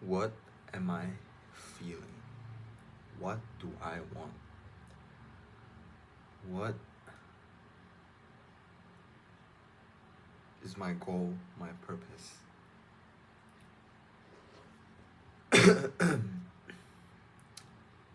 What am I feeling? What do I want? What is my goal, my purpose?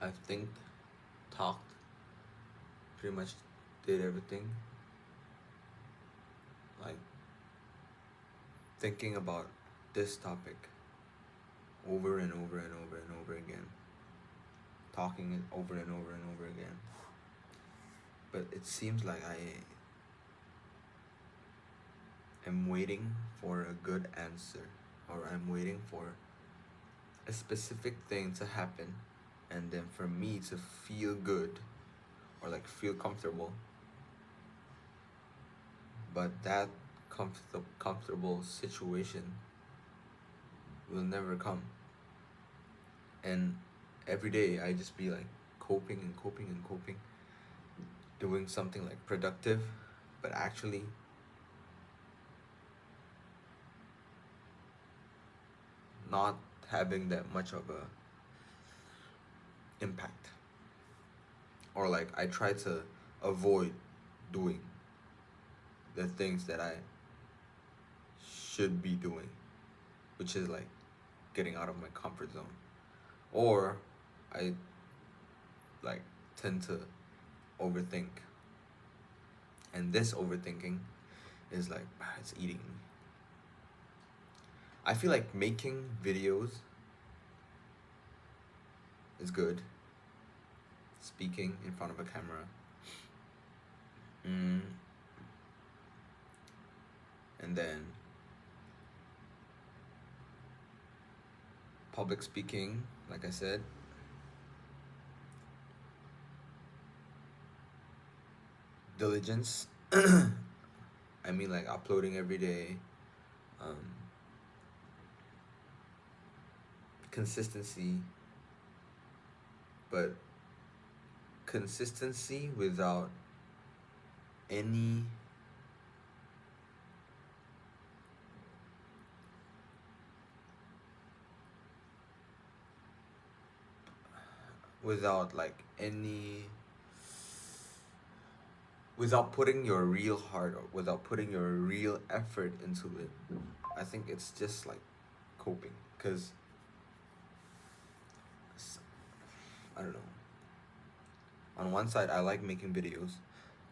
I think, talked, pretty much did everything. Like, thinking about this topic over and over and over and over again. Talking it over and over and over again. But it seems like I am waiting for a good answer, or I'm waiting for a specific thing to happen, and then for me to feel good or like feel comfortable. But that comfortable situation will never come. And every day I just be like coping and coping and coping, doing something like productive, but actually not having that much of a impact. Or like I try to avoid doing the things that I should be doing, which is like getting out of my comfort zone. Or I like tend to overthink, and this overthinking is like it's eating me. I feel like making videos is good. Speaking in front of a camera, and then public speaking, like I said. Diligence. I mean, like uploading every day. Consistency. But consistency without any without putting your real heart, or without putting your real effort into it. I think it's just like coping, because I don't know. On one side, I like making videos,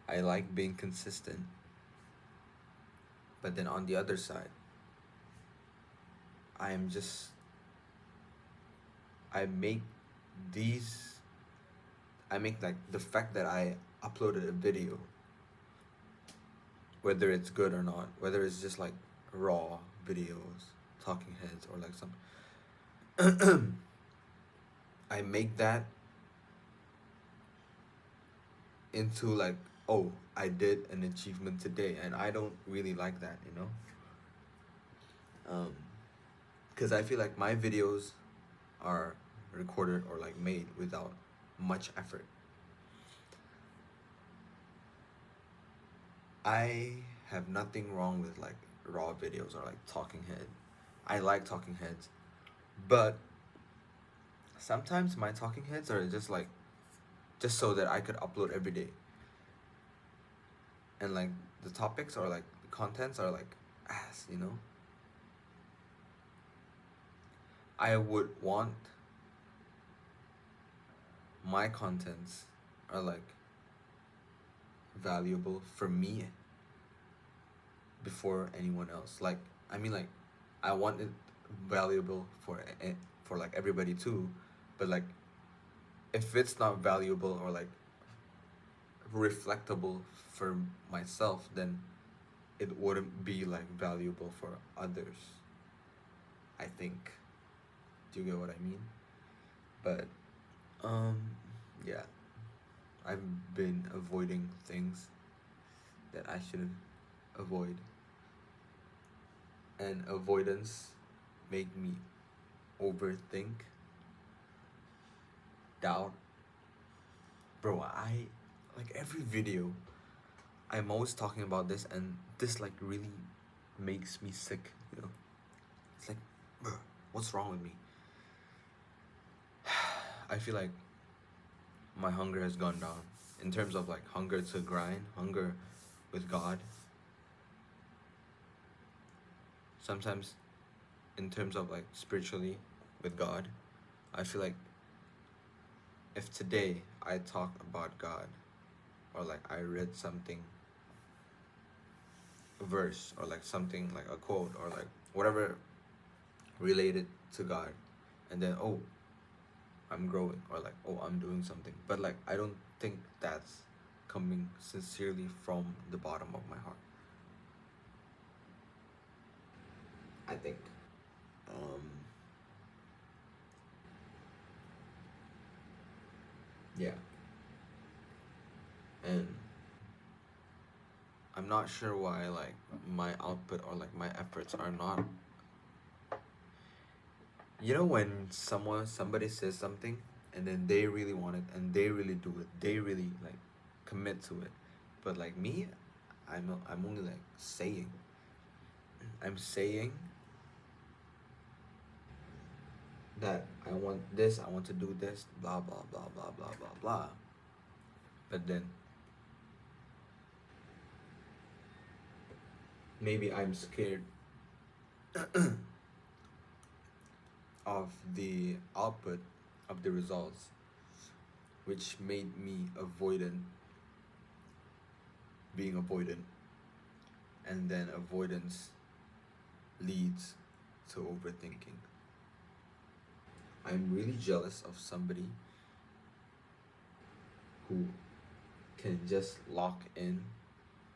I like being consistent, but then on the other side, I make like the fact that I uploaded a video, whether it's good or not, whether it's just like raw videos, talking heads, or like some I make that into like, oh, I did an achievement today, and I don't really like that, you know? Because I feel like my videos are recorded or like made without much effort. I have nothing wrong with like raw videos or like talking head. I like talking heads, but sometimes my talking heads are just so that I could upload every day. And like the topics or like the contents are like ass, you know? I would want my contents are like valuable for me before anyone else. Like, I mean, like, I want it valuable for like everybody too, but like, if it's not valuable or like reflectable for myself, then it wouldn't be like valuable for others, I think. Do you get what I mean? But yeah, I've been avoiding things that I shouldn't avoid, and avoidance make me overthink, doubt. Bro, I like every video I'm always talking about this, and this like really makes me sick, you know? It's like, bruh, what's wrong with me? I feel like my hunger has gone down in terms of like hunger to grind, hunger with God. Sometimes in terms of like spiritually with God, I feel like if today I talk about God, or like I read something, a verse, or like something like a quote, or like whatever related to God, and then oh, I'm growing, or like oh, I'm doing something, but like I don't think that's coming sincerely from the bottom of my heart. I think. Um, yeah. And I'm not sure why like my output or like my efforts are not, you know, when somebody says something and then they really want it and they really do it, they really like commit to it, but like me, I'm only like saying, I'm saying that I want this, I want to do this, blah blah blah blah blah blah blah, but then maybe I'm scared of the output of the results, which made me avoidant, being avoidant, and then avoidance leads to overthinking. I'm really jealous of somebody who can just lock in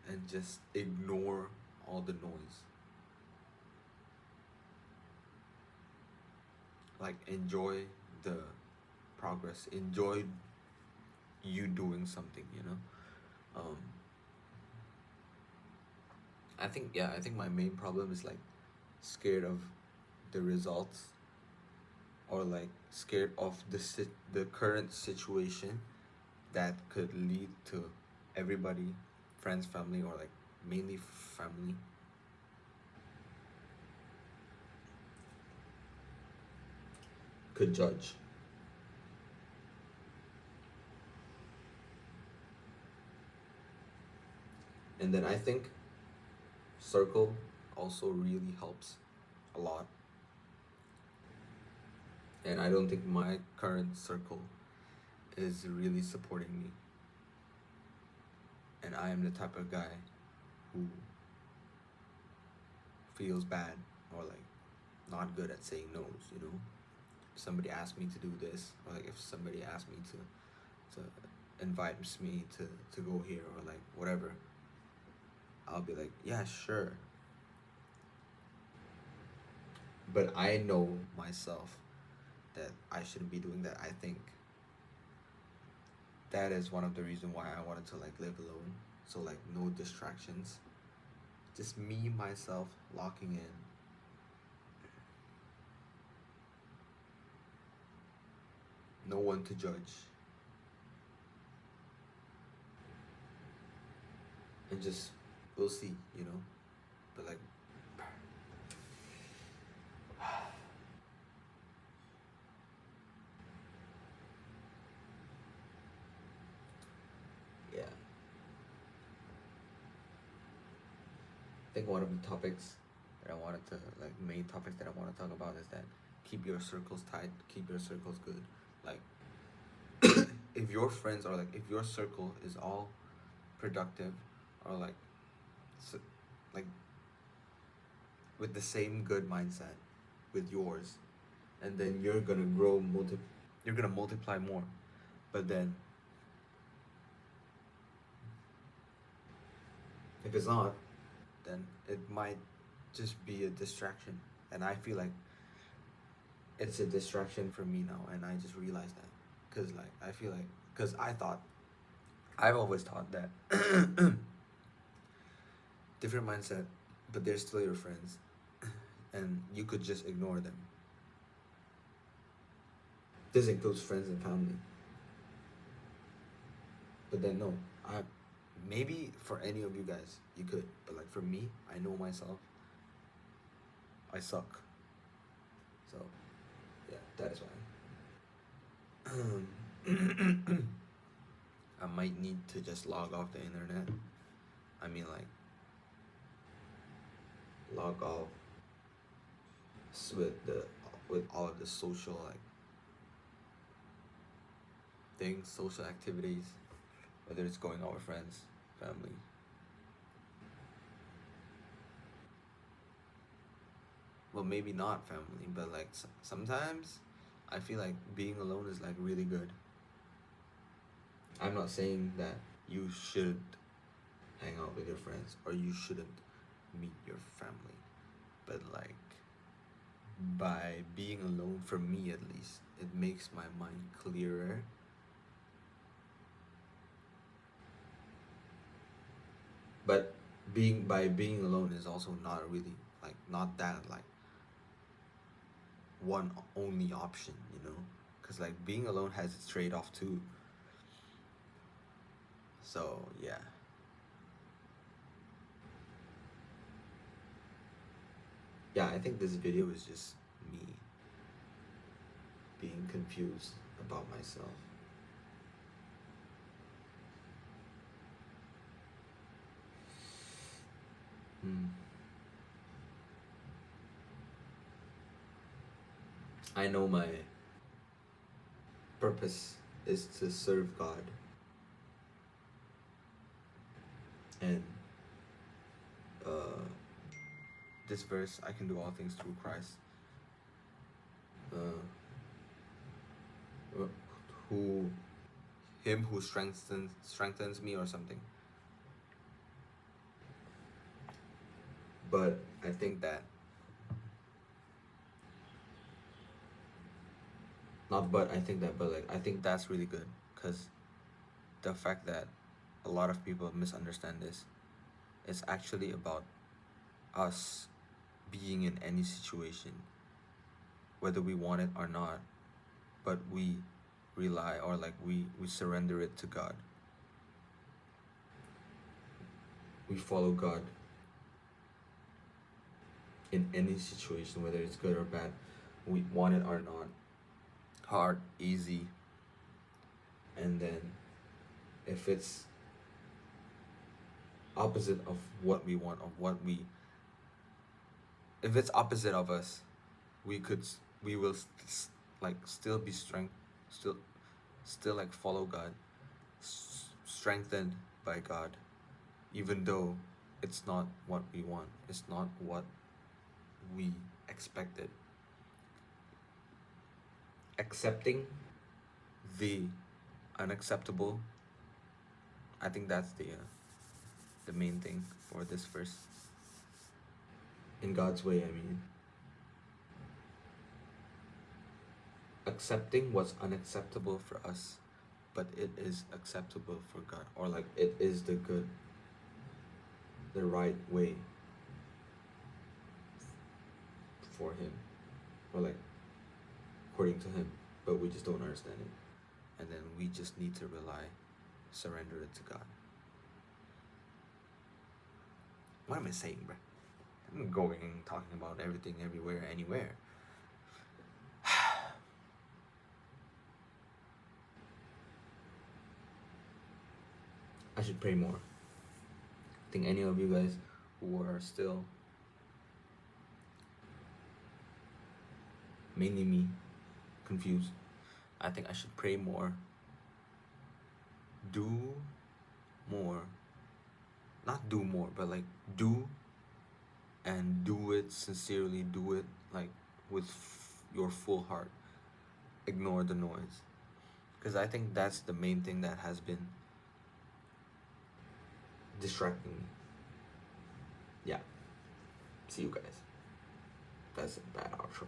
and just ignore all the noise. Like enjoy the progress, enjoy you doing something, you know? Um, I think my main problem is like scared of the results, or like scared of the current situation that could lead to everybody, friends, family, or like mainly family, could judge. And then I think circle also really helps a lot. And I don't think my current circle is really supporting me. And I am the type of guy who feels bad or like not good at saying no's, you know? If somebody asks me to do this, or like if somebody asks me to invites me to go here, or like whatever, I'll be like, yeah, sure. But I know myself that I shouldn't be doing that. I think that is one of the reasons why I wanted to like live alone. So like no distractions. Just me, myself, locking in. No one to judge. And just, we'll see, you know? But like, yeah. I think one of the topics that I wanted to, like, main topics that I want to talk about is that keep your circles tight, keep your circles good. Like, if your friends are like, if your circle is all productive, or like, so, like, with the same good mindset with yours, and then you're gonna you're gonna multiply more. But then if it's not, then it might just be a distraction. And I feel like it's a distraction for me now, and I just realized that. Because like I feel like, because I've always thought that different mindset, but they're still your friends, and you could just ignore them. This includes friends and family. But then no, I maybe for any of you guys you could, but like for me, I know myself. I suck. So yeah, that is why. I might need to just log off the internet. I mean, like, log off with all of the social like things, social activities, whether it's going out with friends, family. Well, maybe not family, but like sometimes I feel like being alone is like really good. I'm not saying that you should hang out with your friends or you shouldn't meet your family, but like by being alone, for me at least, it makes my mind clearer. But by being alone is also not really like not that like one only option, you know, because like being alone has its trade-off too. So yeah. Yeah, I think this video is just me being confused about myself. I know my purpose is to serve God. And this verse, I can do all things through Christ, who him who strengthens me or something. But I think that I think that's really good, because the fact that a lot of people misunderstand this, it's actually about us being in any situation, whether we want it or not, but we rely or like we surrender it to God. We follow God in any situation, whether it's good or bad, we want it or not, hard, easy. And then if it's opposite of what we want, if it's opposite of us, we will like still be still like follow God, strengthened by God, even though it's not what we want, it's not what we expected. Accepting the unacceptable, I think that's the main thing for this verse. In God's way, I mean. Accepting what's unacceptable for us, but it is acceptable for God, or like it is the right way for Him, or like according to Him, but we just don't understand it. And then we just need to surrender it to God. What am I saying, bro? I'm going and talking about everything, everywhere, anywhere. I should pray more. I think any of you guys who are still, mainly me, confused, I think I should pray more, do more, not do more, but like do, and do it sincerely, do it like with your full heart. Ignore the noise, because I think that's the main thing that has been distracting me. Yeah. See you guys. That's a bad outro.